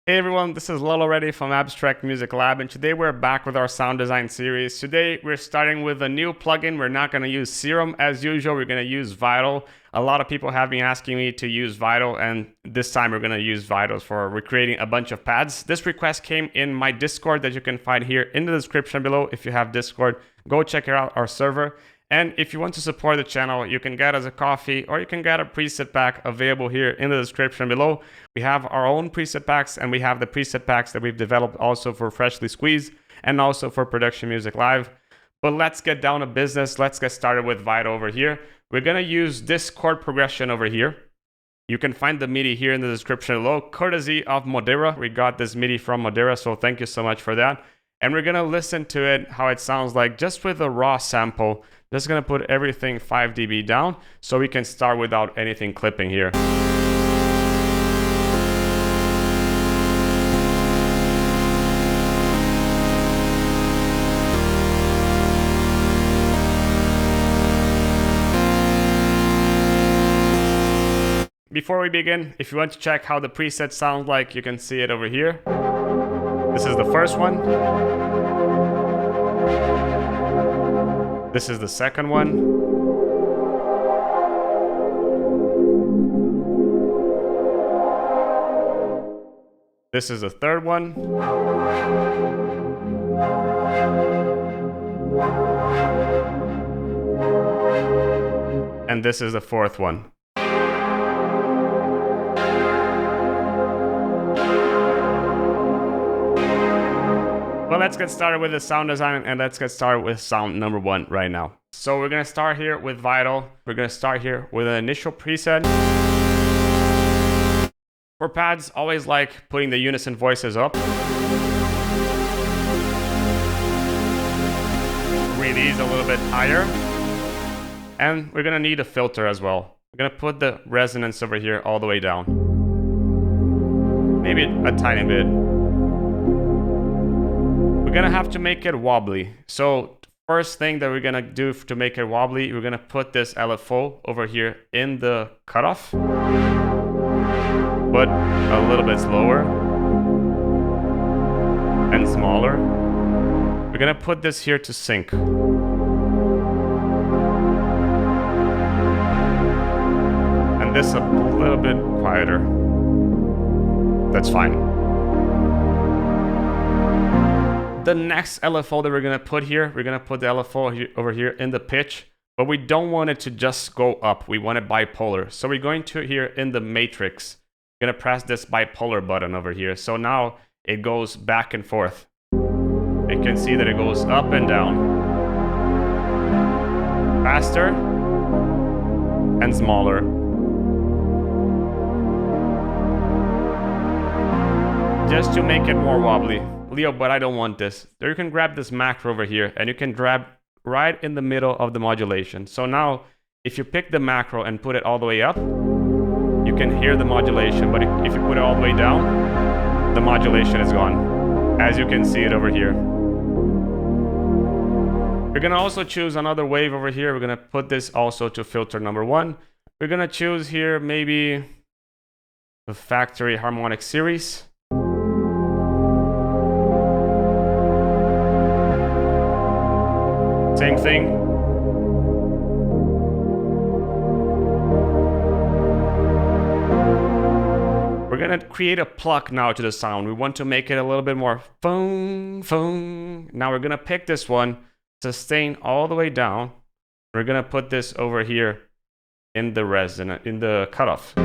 Hey everyone, this is Lolo Reddy from Abstrakt Music Lab, and today we're back with our sound design series. Today we're starting with a new plugin. We're not going to use Serum as usual, we're going to use Vital. A lot of people have been asking me to use Vital, and this time we're going to use Vital for recreating a bunch of pads. This request came in my Discord that you can find here in the description below. If you have Discord, go check out our server. And if you want to support the channel, you can get us a coffee or you can get a preset pack available here in the description below. We have our own preset packs, and we have the preset packs that we've developed also for Freshly Squeezed and also for Production Music Live. But let's get down to business. Let's get started with Vital over here. We're going to use this chord progression over here. You can find the MIDI here in the description below, courtesy of Modera. We got this MIDI from Modera, so thank you so much for that. And we're going to listen to it, how it sounds like, just with a raw sample. Just going to put everything 5 dB down so we can start without anything clipping here. Before we begin, if you want to check how the preset sounds like, you can see it over here. This is the first one. This is the second one. This is the third one. And this is the fourth one. Well, let's get started with the sound design, and let's get started with sound number 1 right now. So we're gonna start here with Vital. We're gonna start here with an initial preset. For pads, always like putting the unison voices up. Release a little bit higher. And we're gonna need a filter as well. We're gonna put the resonance over here all the way down. Maybe a tiny bit. We're gonna have to make it wobbly. So first thing that we're gonna do to make it wobbly, we're gonna put this LFO over here in the cutoff, but a little bit slower and smaller. We're gonna put this here to sync. And this a little bit quieter. That's fine. The next LFO that we're going to put here, we're going to put the LFO over here in the pitch, but we don't want it to just go up. We want it bipolar. So we're going to here in the matrix, we're going to press this bipolar button over here. So now it goes back and forth. You can see that it goes up and down. Faster and smaller. Just to make it more wobbly. Leo, but I don't want this. There you can grab this macro over here and you can grab right in the middle of the modulation. So now if you pick the macro and put it all the way up, you can hear the modulation, but if you put it all the way down, the modulation is gone, as you can see it over here. We're gonna also choose another wave over here. We're gonna put this also to filter number 1. We're gonna choose here maybe the factory harmonic series. Same thing. We're gonna create a pluck now to the sound. We want to make it a little bit more fung, fung. Now we're gonna pick this one, sustain all the way down. We're gonna put this over here in the resonant, in the cutoff.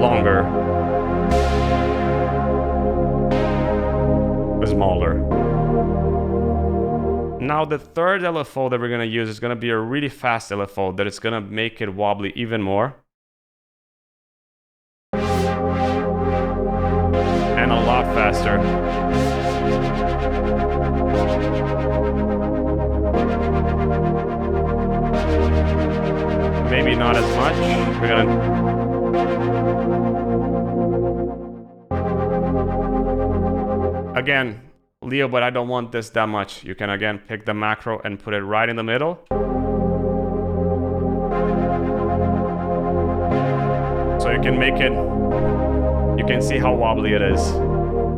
Longer. Smaller. Now the third LFO that we're going to use is going to be a really fast LFO that is going to make it wobbly even more. And a lot faster. Maybe not as much. We're going to... Again, Leo, but I don't want this that much. You can again pick the macro and put it right in the middle. So you can make it You can see how wobbly it is.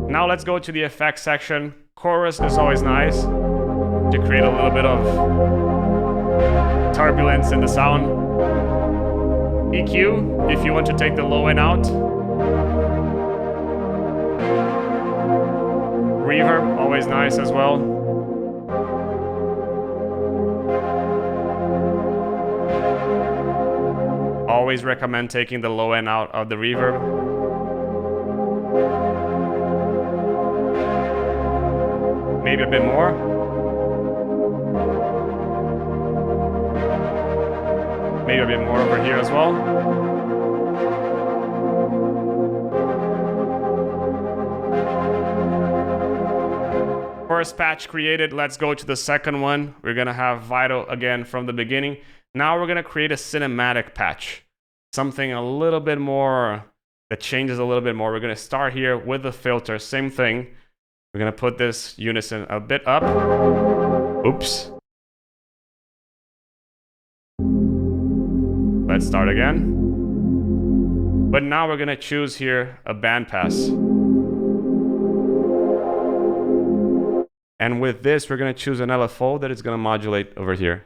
Now let's go to the effects section. Chorus is always nice to create a little bit of turbulence in the sound. EQ, if you want to take the low end out. Reverb, always nice as well. Always recommend taking the low end out of the reverb. Maybe a bit more. Maybe a bit more over here as well. First patch created, let's go to the second one. We're gonna have Vital again from the beginning. Now we're gonna create a cinematic patch. Something a little bit more, that changes a little bit more. We're gonna start here with the filter, same thing. We're gonna put this unison a bit up. Oops. Let's start again. But now we're gonna choose here a bandpass. And with this, we're gonna choose an LFO that is gonna modulate over here.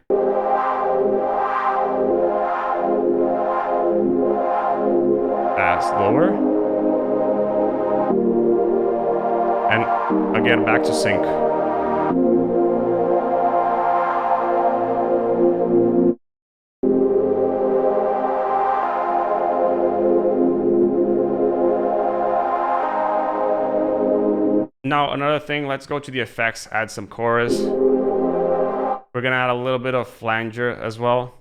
Pass lower. And again, back to sync. Now, another thing, let's go to the effects, add some chorus. We're gonna add a little bit of flanger as well.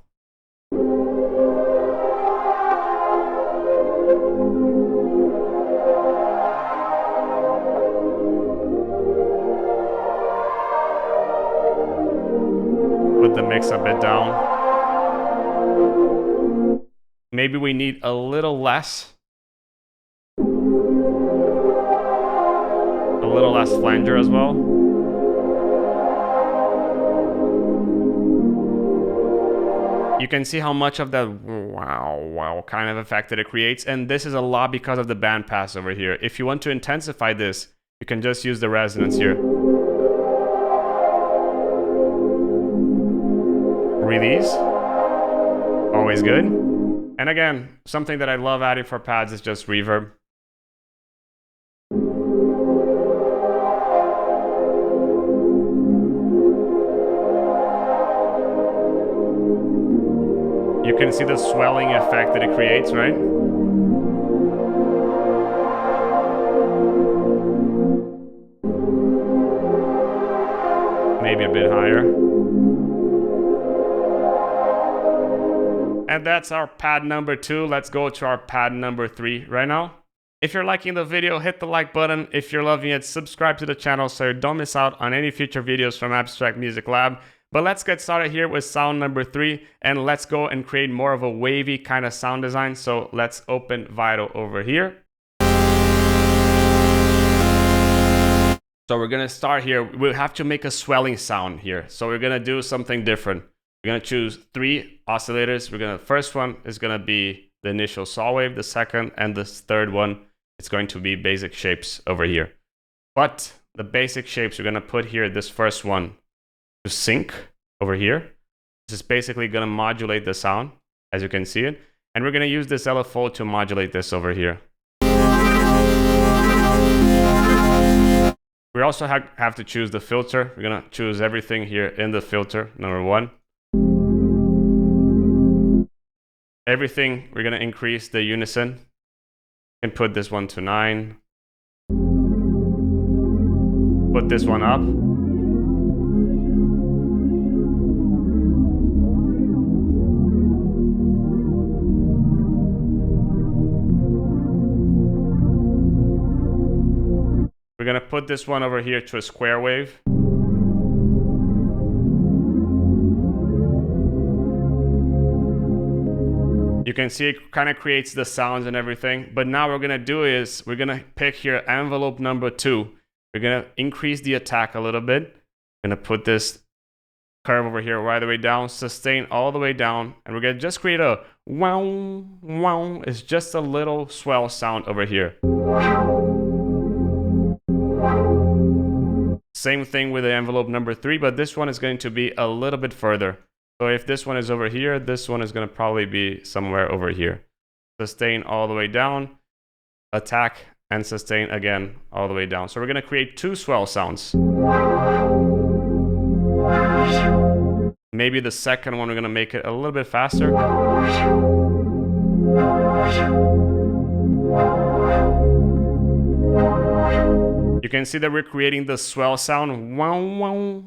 Put the mix a bit down. Maybe we need a little less. A little less flanger as well. You can see how much of that wow kind of effect that it creates, and this is a lot because of the bandpass over here. If you want to intensify this, you can just use the resonance here. Release, always good. And again, something that I love adding for pads is just reverb. You can see the swelling effect that it creates, right? Maybe a bit higher. And that's our pad number 2. Let's go to our pad number 3 right now. If you're liking the video, hit the like button. If you're loving it, subscribe to the channel so you don't miss out on any future videos from Abstrakt Music Lab. But let's get started here with sound number 3, and let's go and create more of a wavy kind of sound design. So let's open Vital over here. So we're gonna start here. We'll have to make a swelling sound here. So we're gonna do something different. We're gonna choose 3 oscillators. First one is gonna be the initial saw wave, the second and the third one, it's going to be basic shapes over here. But the basic shapes we're gonna put here, this first one, to sync over here. This is basically going to modulate the sound, as you can see it. And we're going to use this LFO to modulate this over here. We also have to choose the filter. We're going to choose everything here in the filter, number 1. Everything, we're going to increase the unison. And put this one to 9. Put this one up. We're going to put this one over here to a square wave. You can see it kind of creates the sounds and everything. But now what we're going to do is we're going to pick here envelope number 2. We're going to increase the attack a little bit. We're going to put this curve over here right the way down, sustain all the way down, and we're gonna just create a wow, wow. It's just a little swell sound over here. Same thing with the envelope number 3, but this one is going to be a little bit further. So if this one is over here, this one is going to probably be somewhere over here. Sustain all the way down, attack, and sustain again all the way down. So we're going to create 2 swell sounds. Maybe the second one, we're going to make it a little bit faster. You can see that we're creating the swell sound. Wow, wow.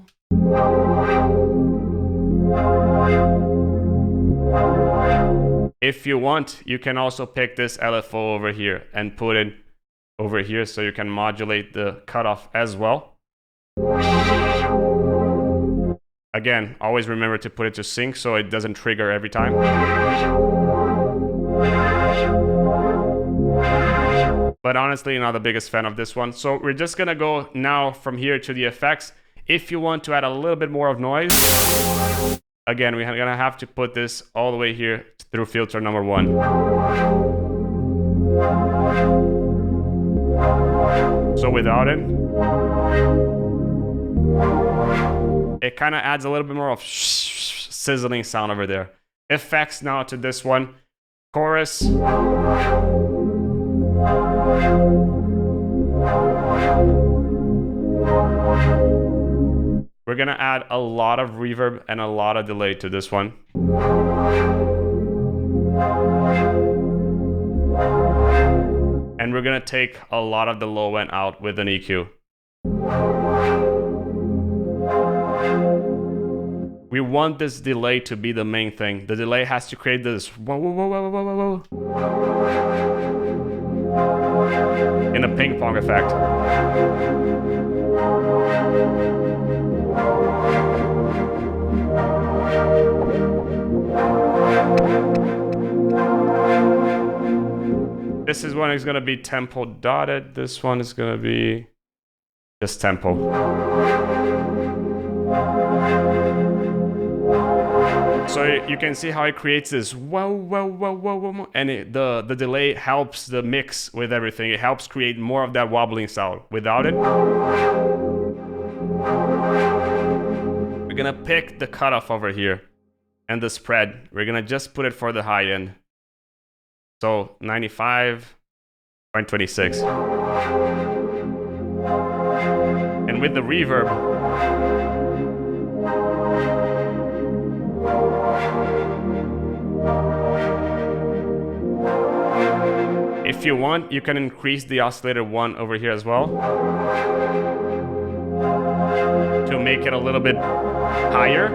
If you want, you can also pick this LFO over here and put it over here so you can modulate the cutoff as well. Again, always remember to put it to sync so it doesn't trigger every time. But honestly, not the biggest fan of this one. So we're just gonna go now from here to the effects. If you want to add a little bit more of noise, again, we're gonna have to put this all the way here through filter number 1. So without it, it kind of adds a little bit more of sizzling sound over there. Effects now to this one. Chorus. We're gonna add a lot of reverb and a lot of delay to this one. And we're gonna take a lot of the low end out with an EQ. We want this delay to be the main thing. The delay has to create this whoa, whoa, whoa, whoa, whoa, whoa, in a ping pong effect. This is one is going to be tempo dotted. This one is going to be just tempo. So you can see how it creates this whoa, whoa, whoa, whoa, whoa, and the delay helps the mix with everything. It helps create more of that wobbling sound. Without it, we're gonna pick the cutoff over here and the spread. We're gonna just put it for the high end. So 95.26. And with the reverb, if you want, you can increase the oscillator 1 over here as well to make it a little bit higher.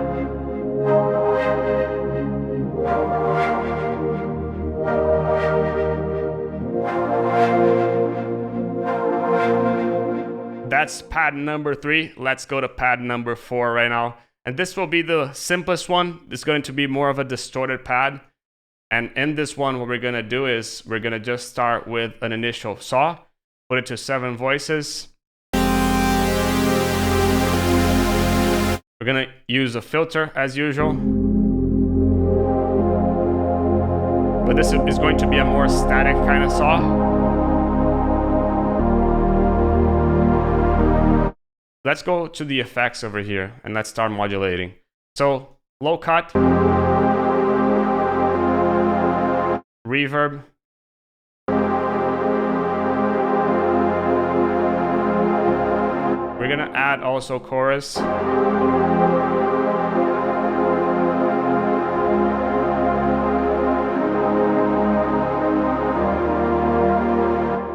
That's pad number 3. Let's go to pad number 4 right now. And this will be the simplest one. It's going to be more of a distorted pad. And in this one, what we're going to do is we're going to just start with an initial saw, put it to 7 voices. We're going to use a filter as usual. But this is going to be a more static kind of saw. Let's go to the effects over here and let's start modulating. So low cut, reverb, we're gonna add also chorus.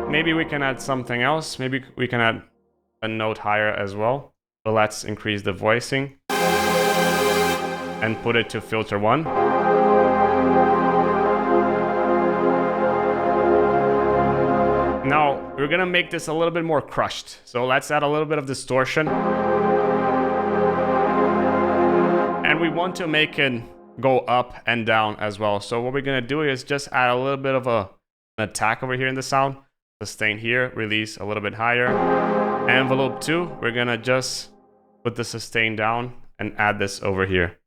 Maybe we can add something else. Maybe we can add a note higher as well. So let's increase the voicing and put it to filter 1. Now we're gonna make this a little bit more crushed. So let's add a little bit of distortion. And we want to make it go up and down as well. So what we're gonna do is just add a little bit of an attack over here in the sound. Sustain here, release a little bit higher. Envelope 2, we're gonna just put the sustain down and add this over here.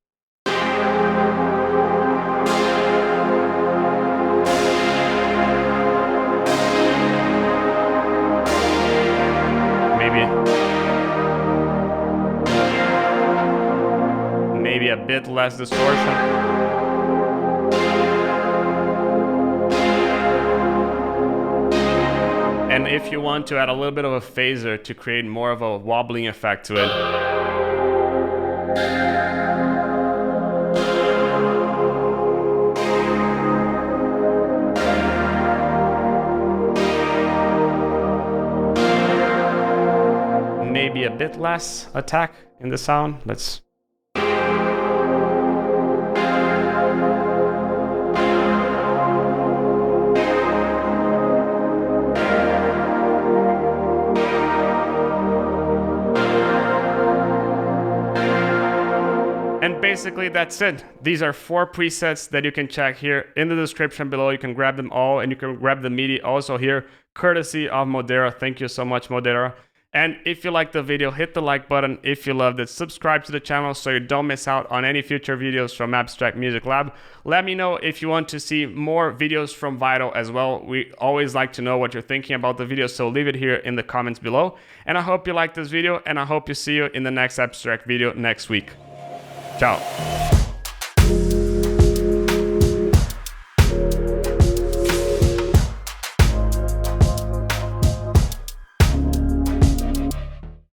Maybe a bit less distortion. And if you want to add a little bit of a phaser to create more of a wobbling effect to it, maybe a bit less attack in the sound. Let's And basically that's it. These are 4 presets that you can check here in the description below. You can grab them all, and you can grab the MIDI also here, courtesy of Modera. Thank you so much, Modera. And if you liked the video, hit the like button. If you loved it, subscribe to the channel so you don't miss out on any future videos from Abstrakt Music Lab. Let me know if you want to see more videos from Vital as well. We always like to know what you're thinking about the video, so leave it here in the comments below. And I hope you liked this video, and I hope to see you in the next Abstrakt video next week. Ciao.